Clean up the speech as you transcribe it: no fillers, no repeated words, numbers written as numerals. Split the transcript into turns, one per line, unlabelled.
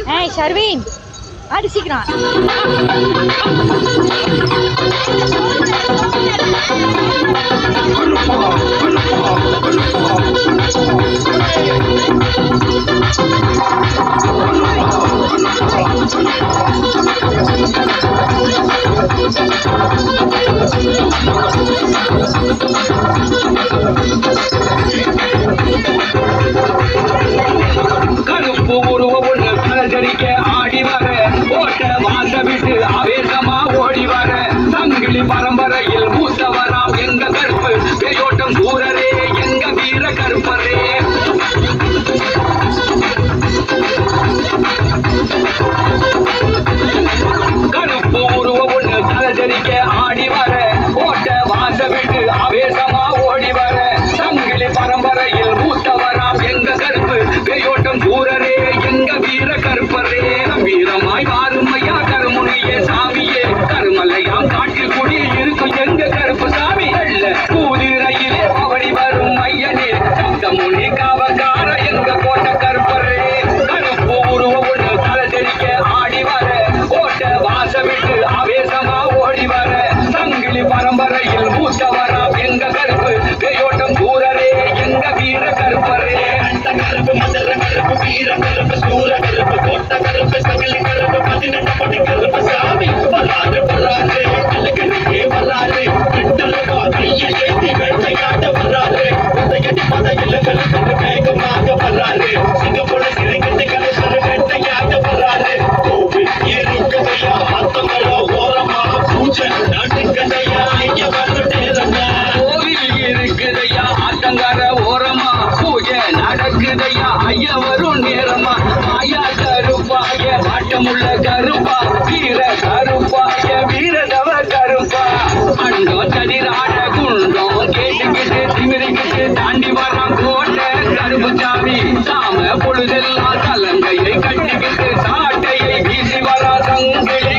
Hey, Sharvin, ada sihkan.
பரம்பரையில் மூத்தவராம் எங்க கருப்பு பேயோட்டம் கூறரே எங்க வீர கருப்பரே கருப்பு உருவ ஒண்ணு தலஜரிக்க ஆடி வர ஓட்ட வாச விட்டு ஆவேசமா ஓடி வர சங்கிலி பரம்பரையில் மூத்தவராம் எங்க கருப்பு பேயோட்டம் கூறரே எங்க வீர கருப்பரே வீரமாய் மாறுமையா கருமுனியே சாமியே கருமலையாம் காட்டில் குடி இருக்கும் எங்க கருப்பு சாமி கூதிரையிலே அவடி வரும் ஐயனே சப்தமுனி காவக்கார எங்க கோட்ட கருப்பரே கருப்பு உருவ ஒண்ணு தலஜரிக்க ஆடி வர ஓட்ட வாச விட்டு ஆவேசமா ஓடி வர சங்கிலி பரம்பரையில் மூத்தவராம் எங்க கருப்பு பேயோட்டம் கூறரே எங்க வீர கருப்பரே கருப்பு மதுர கருப்பு வீர கருப்பு சூர கருப்பு கோட்ட கருப்பு சங்கிலி கருப்பு 18 படி கருப்பு சாமி வராது வராது கலகரியே வராது விட்டலமா கையை ஏந்தி வேட்டையாட வராது உதயடி பதையில கலந்து வேகமாக வராது சிங்கப்பூர சிறைகட்டு கலந்து வேட்டையாட வராது கோவில் இருக்குதையா ஆத்தங்களோ ஓரமா பூஜை நாட்டுக்கதையா ஐய வந்து நேரமா கோவில் இருக்குதையா ஆத்தங்கர ஓரமா பூஜை நடக்குதையா ஐய வரும் நேரமா மாயா கருப்பாய ஆட்டமுள்ள கருப்பா வீர கருப்பாய வீரதவ கருப்பா அண்டோ தடிராட குண்டோ கேட்டுக்கிட்டு திமிரிக்கிட்டு தாண்டி வரான் கோட்டை கருப்பு சாமி சாம பொழுதெல்லாம் கலங்கையை கட்டிக்கிட்டு சாட்டையை வீசி வரா சங்கையை